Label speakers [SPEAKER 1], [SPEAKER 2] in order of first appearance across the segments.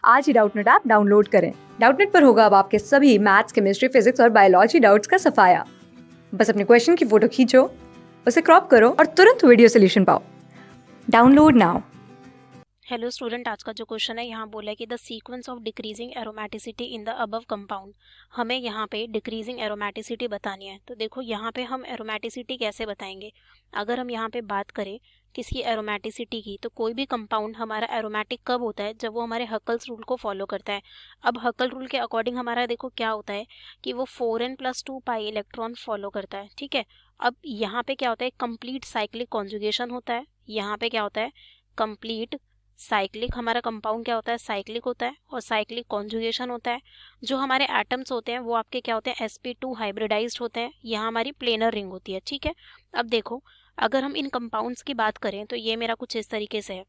[SPEAKER 1] आज ही Doubtnut app download करें। Doubtnut पर होगा अब आपके सभी मैथ्स, केमिस्ट्री, फिजिक्स और बायोलॉजी डाउट्स का सफाया। बस अपने क्वेश्चन की फोटो खींचो, उसे क्रॉप करो और तुरंत वीडियो सोल्यूशन पाओ। Download now.
[SPEAKER 2] हेलो स्टूडेंट, आज का जो क्वेश्चन है यहाँ बोला है कि the sequence of decreasing aromaticity in the above compound. हमें यहाँ पे डिक्रीजिंग एरोमेटिसिटी बतानी है। तो देखो यहाँ पे हम एरोमेटिसिटी कैसे बताएंगे। अगर हम यहाँ पे बात करें किसकी एरोमेटिसिटी की, तो कोई भी कंपाउंड हमारा एरोमेटिक कब होता है, जब वो हमारे हकल्स रूल को फॉलो करता है। अब हकल रूल के अकॉर्डिंग हमारा देखो क्या होता है कि वो 4n+2 पाई इलेक्ट्रॉन फॉलो करता है। ठीक है, अब यहाँ पे क्या होता है, कंप्लीट साइक्लिक कॉन्जुगेशन होता है। यहाँ पे क्या होता है, कंप्लीट साइक्लिक, हमारा कंपाउंड क्या होता है, साइक्लिक होता है, और साइक्लिक कॉन्जुगेशन होता है। जो हमारे एटम्स होते हैं वो आपके क्या होते हैं, sp2 हाइब्रिडाइज्ड होते हैं। यहाँ हमारी प्लेनर रिंग होती है। ठीक है, अब देखो अगर हम इन कंपाउंड्स की बात करें तो ये मेरा कुछ इस तरीके से है।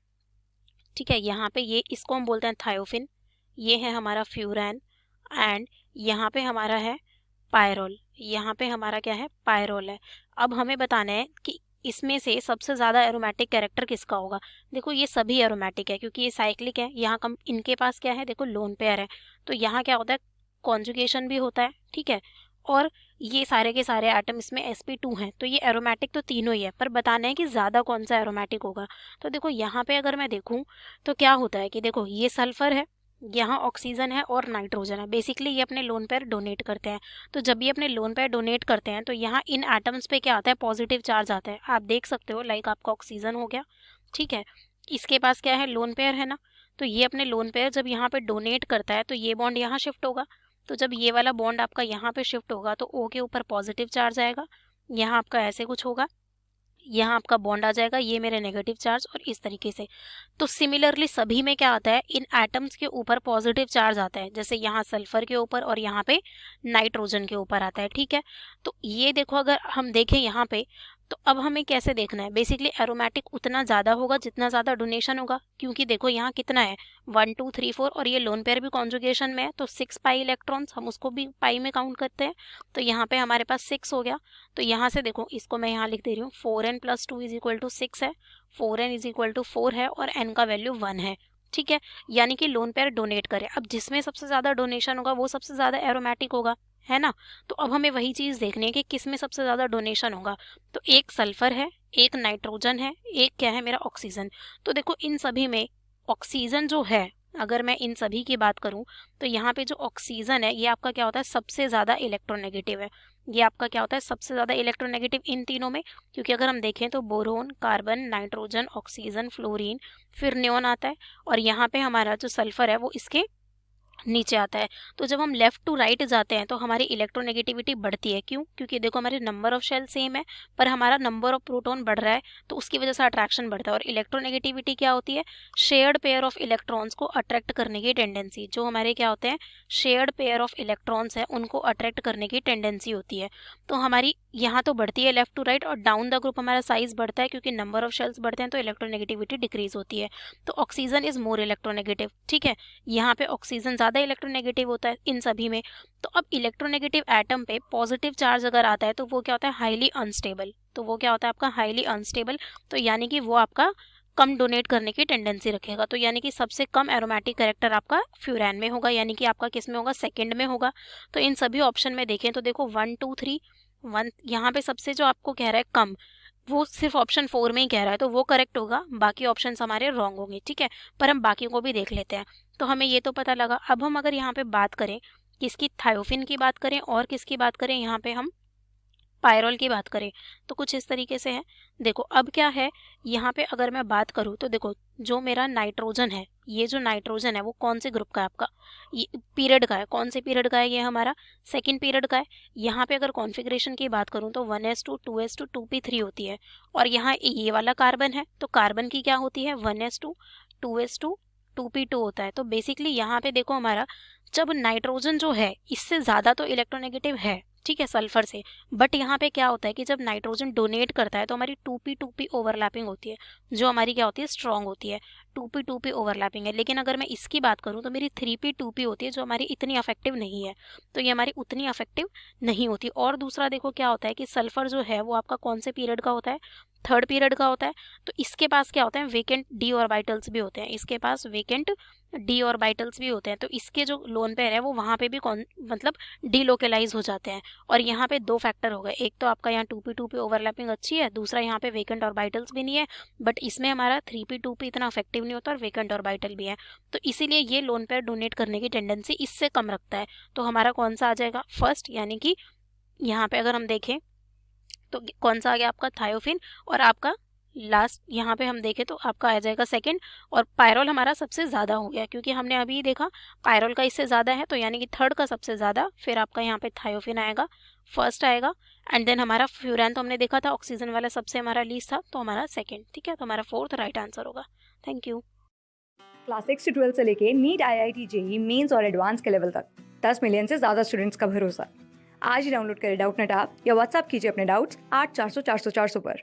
[SPEAKER 2] ठीक है, यहाँ पे ये इसको हम बोलते हैं थायोफिन, ये है हमारा फ्यूरैन, एंड यहाँ पे हमारा है पायरोल। यहाँ पे हमारा क्या है, पायरोल है। अब हमें बताना है कि इसमें से सबसे ज्यादा एरोमेटिक कैरेक्टर किसका होगा। देखो ये सभी एरोमेटिक है क्योंकि ये साइक्लिक है। यहाँ कम इनके पास क्या है, देखो लोन पेयर है, तो यहाँ क्या होता है, कॉन्जुगेशन भी होता है। ठीक है, और ये सारे के सारे एटम इसमें sp2 हैं, तो ये एरोमेटिक तो तीनों ही है, पर बताना है कि ज्यादा कौन सा एरोमेटिक होगा। तो देखो यहाँ पे अगर मैं देखूं तो क्या होता है कि देखो ये सल्फर है, यहाँ ऑक्सीजन है और नाइट्रोजन है। बेसिकली ये अपने लोन पेयर डोनेट करते हैं। तो जब ये अपने लोन पेयर डोनेट करते हैं तो यहाँ इन एटम्स पे क्या आता है, पॉजिटिव चार्ज आता है। आप देख सकते हो, लाइक आपका ऑक्सीजन हो गया। ठीक है, इसके पास क्या है, लोन पेयर है ना, तो ये अपने लोन पेयर जब यहाँ पे डोनेट करता है तो ये बॉन्ड यहाँ शिफ्ट होगा। तो जब ये वाला बॉन्ड आपका यहाँ पे शिफ्ट होगा तो O के ऊपर पॉजिटिव चार्ज आएगा, यहाँ आपका ऐसे कुछ होगा, यहाँ आपका बॉन्ड आ जाएगा, ये मेरे नेगेटिव चार्ज, और इस तरीके से। तो सिमिलरली सभी में क्या आता है, इन एटम्स के ऊपर पॉजिटिव चार्ज आता है, जैसे यहाँ सल्फर के ऊपर और यहाँ पे नाइट्रोजन के ऊपर आता है। ठीक है, तो ये देखो अगर हम देखें यहाँ पे, तो अब हमें कैसे देखना है, बेसिकली एरोमेटिक उतना ज़्यादा होगा जितना ज़्यादा डोनेशन होगा, क्योंकि देखो यहाँ कितना है, 1 2 3 4, और ये लोन पेयर भी कॉन्जुगेशन में है, तो 6 पाई इलेक्ट्रॉन्स, हम उसको भी पाई में काउंट करते हैं। तो यहाँ पे हमारे पास 6 हो गया। तो यहाँ से देखो, इसको मैं यहाँ लिख दे रही हूँ, 4n+2 = 6 है, 4n = 4 है, और n का वैल्यू 1 है। ठीक है, यानी कि लोन पेयर डोनेट करे। अब जिसमें सबसे ज्यादा डोनेशन होगा वो सबसे ज्यादा एरोमेटिक होगा, है ना। तो अब हमें वही चीज देखनी है कि किस में सबसे ज्यादा डोनेशन होगा। तो एक सल्फर है, एक नाइट्रोजन है, एक क्या है मेरा ऑक्सीजन। तो देखो इन सभी में ऑक्सीजन जो है, अगर मैं इन सभी की बात करूं तो यहाँ पे जो ऑक्सीजन है ये आपका क्या होता है, सबसे ज्यादा इलेक्ट्रोनेगेटिव है। ये आपका क्या होता है, सबसे ज्यादा इलेक्ट्रोनेगेटिव इन तीनों में, क्योंकि अगर हम देखें तो boron, carbon, nitrogen, oxygen, fluorine, फिर नियोन आता है, और यहाँ पे हमारा जो सल्फर है वो इसके नीचे आता है। तो जब हम लेफ्ट टू राइट जाते हैं तो हमारी इलेक्ट्रोनेगेटिविटी बढ़ती है। क्यों? क्योंकि देखो हमारे नंबर ऑफ शेल सेम है, पर हमारा नंबर ऑफ प्रोटॉन बढ़ रहा है, तो उसकी वजह से अट्रैक्शन बढ़ता है। और इलेक्ट्रोनेगेटिविटी क्या होती है, शेयर्ड पेयर ऑफ इलेक्ट्रॉन्स को अट्रैक्ट करने की टेंडेंसी। जो हमारे क्या होते हैं, शेयर्ड पेयर ऑफ इलेक्ट्रॉन्स है, उनको अट्रैक्ट करने की टेंडेंसी होती है। तो हमारी यहाँ तो बढ़ती है लेफ्ट टू राइट, और डाउन द ग्रुप हमारा साइज बढ़ता है, क्योंकि नंबर ऑफ शेल्स बढ़ते हैं तो इलेक्ट्रोनेगेटिविटी डिक्रीज होती है। तो ऑक्सीजन इज मोर इलेक्ट्रोनेगेटिव। ठीक है, यहाँ पे ऑक्सीजन ज्यादा इलेक्ट्रोनेगेटिव होता है इन सभी में। तो अब इलेक्ट्रोनेगेटिव एटम पे पॉजिटिव चार्ज अगर आता है तो वो क्या होता है, हाईली अनस्टेबल। तो वो क्या होता है आपका, हाईली अनस्टेबल। तो यानी कि वो आपका कम डोनेट करने की टेंडेंसी रखेगा। तो यानी कि सबसे कम एरोमेटिक कैरेक्टर आपका फ्यूरैन में होगा, यानी कि आपका किस में होगा, सेकंड में होगा। तो इन सभी ऑप्शन में देखें तो देखो 1 2 3 1, यहाँ पे सबसे जो आपको कह रहा है कम, वो सिर्फ ऑप्शन 4 में ही कह रहा है, तो वो करेक्ट होगा, बाकी ऑप्शन हमारे रॉन्ग होंगे। ठीक है, पर हम बाकी को भी देख लेते हैं। तो हमें ये तो पता लगा। अब हम अगर यहाँ पे बात करें किसकी, थायोफिन की बात करें और किसकी बात करें, यहाँ पे हम पायरोल की बात करें, तो कुछ इस तरीके से है। देखो अब क्या है, यहाँ पे अगर मैं बात करूँ तो देखो जो मेरा नाइट्रोजन है, ये जो नाइट्रोजन है वो कौन से ग्रुप का है आपका, ये पीरियड का है। कौन से पीरियड का है, ये हमारा सेकंड पीरियड का है। यहाँ पे अगर कॉन्फ़िगरेशन की बात करूँ तो 1s2 2s2 2p3 होती है। और यहाँ ये वाला कार्बन है, तो कार्बन की क्या होती है, 1s2 2s2 2p2 होता है। तो बेसिकली यहाँ पे देखो हमारा, जब नाइट्रोजन जो है इससे ज़्यादा तो इलेक्ट्रोनेगेटिव है, ठीक है, सल्फर से, बट यहाँ पे क्या होता है कि जब नाइट्रोजन डोनेट करता है तो हमारी 2p ओवरलैपिंग होती है, जो हमारी क्या होती है, स्ट्रॉन्ग होती है। 2p ओवरलैपिंग है। लेकिन अगर मैं इसकी बात करूँ तो मेरी 3p होती है, जो हमारी इतनी अफेक्टिव नहीं है। तो ये हमारी उतनी अफेक्टिव नहीं होती। और दूसरा देखो क्या होता है कि सल्फर जो है वो आपका कौन से पीरियड का होता है, थर्ड पीरियड का होता है, तो इसके पास क्या होते हैं, वेकेंट डी ऑर्बिटल्स भी होते हैं, इसके पास वेकेंट डी ऑर्बिटल्स भी होते हैं, तो इसके जो लोन पेयर है वो वहाँ पे भी मतलब डीलोकेलाइज हो जाते हैं। और यहाँ पे दो फैक्टर हो गए, एक तो आपका यहाँ 2p ओवरलैपिंग अच्छी है, दूसरा यहाँ पे वेकेंट ऑर्बिटल्स भी नहीं है, बट इसमें हमारा 3p इतना इफेक्टिव नहीं होता और वेकेंट ऑर्बिटल भी है, तो इसीलिए ये लोन पेयर डोनेट करने की टेंडेंसी इससे कम रखता है। तो हमारा कौन सा आ जाएगा, फर्स्ट, यानी कि यहाँ पे अगर हम देखें तो कौन सा आ गया आपका, थायोफिन, और आपका लास्ट यहाँ पे हम देखें तो आपका आ जाएगा सेकंड, और पायरोल हमारा सबसे ज़्यादा हो गया, क्योंकि हमने अभी देखा पायरोल का इससे ज़्यादा है, तो यानी कि थर्ड का सबसे ज़्यादा, फिर आपका यहाँ पे थायोफिन आएगा, फर्स्ट आएगा, एंड देन हमारा फ्यूरैन तो हमने देखा था ऑक्सीजन वाला सबसे हमारा लीस्ट था, तो हमारा सेकेंड। ठीक है, तो हमारा फोर्थ राइट आंसर होगा। Thank you.
[SPEAKER 1] क्लास 6 से 12 से लेके नीट, IIT, जेई मेंस और एडवांस के लेवल तक 10 मिलियन से ज़्यादा स्टूडेंट्स का भरोसा। आज ही डाउनलोड करें डाउटनेट ऐप या व्हाट्सएप कीजिए अपने डाउट्स 8400 400 400 पर।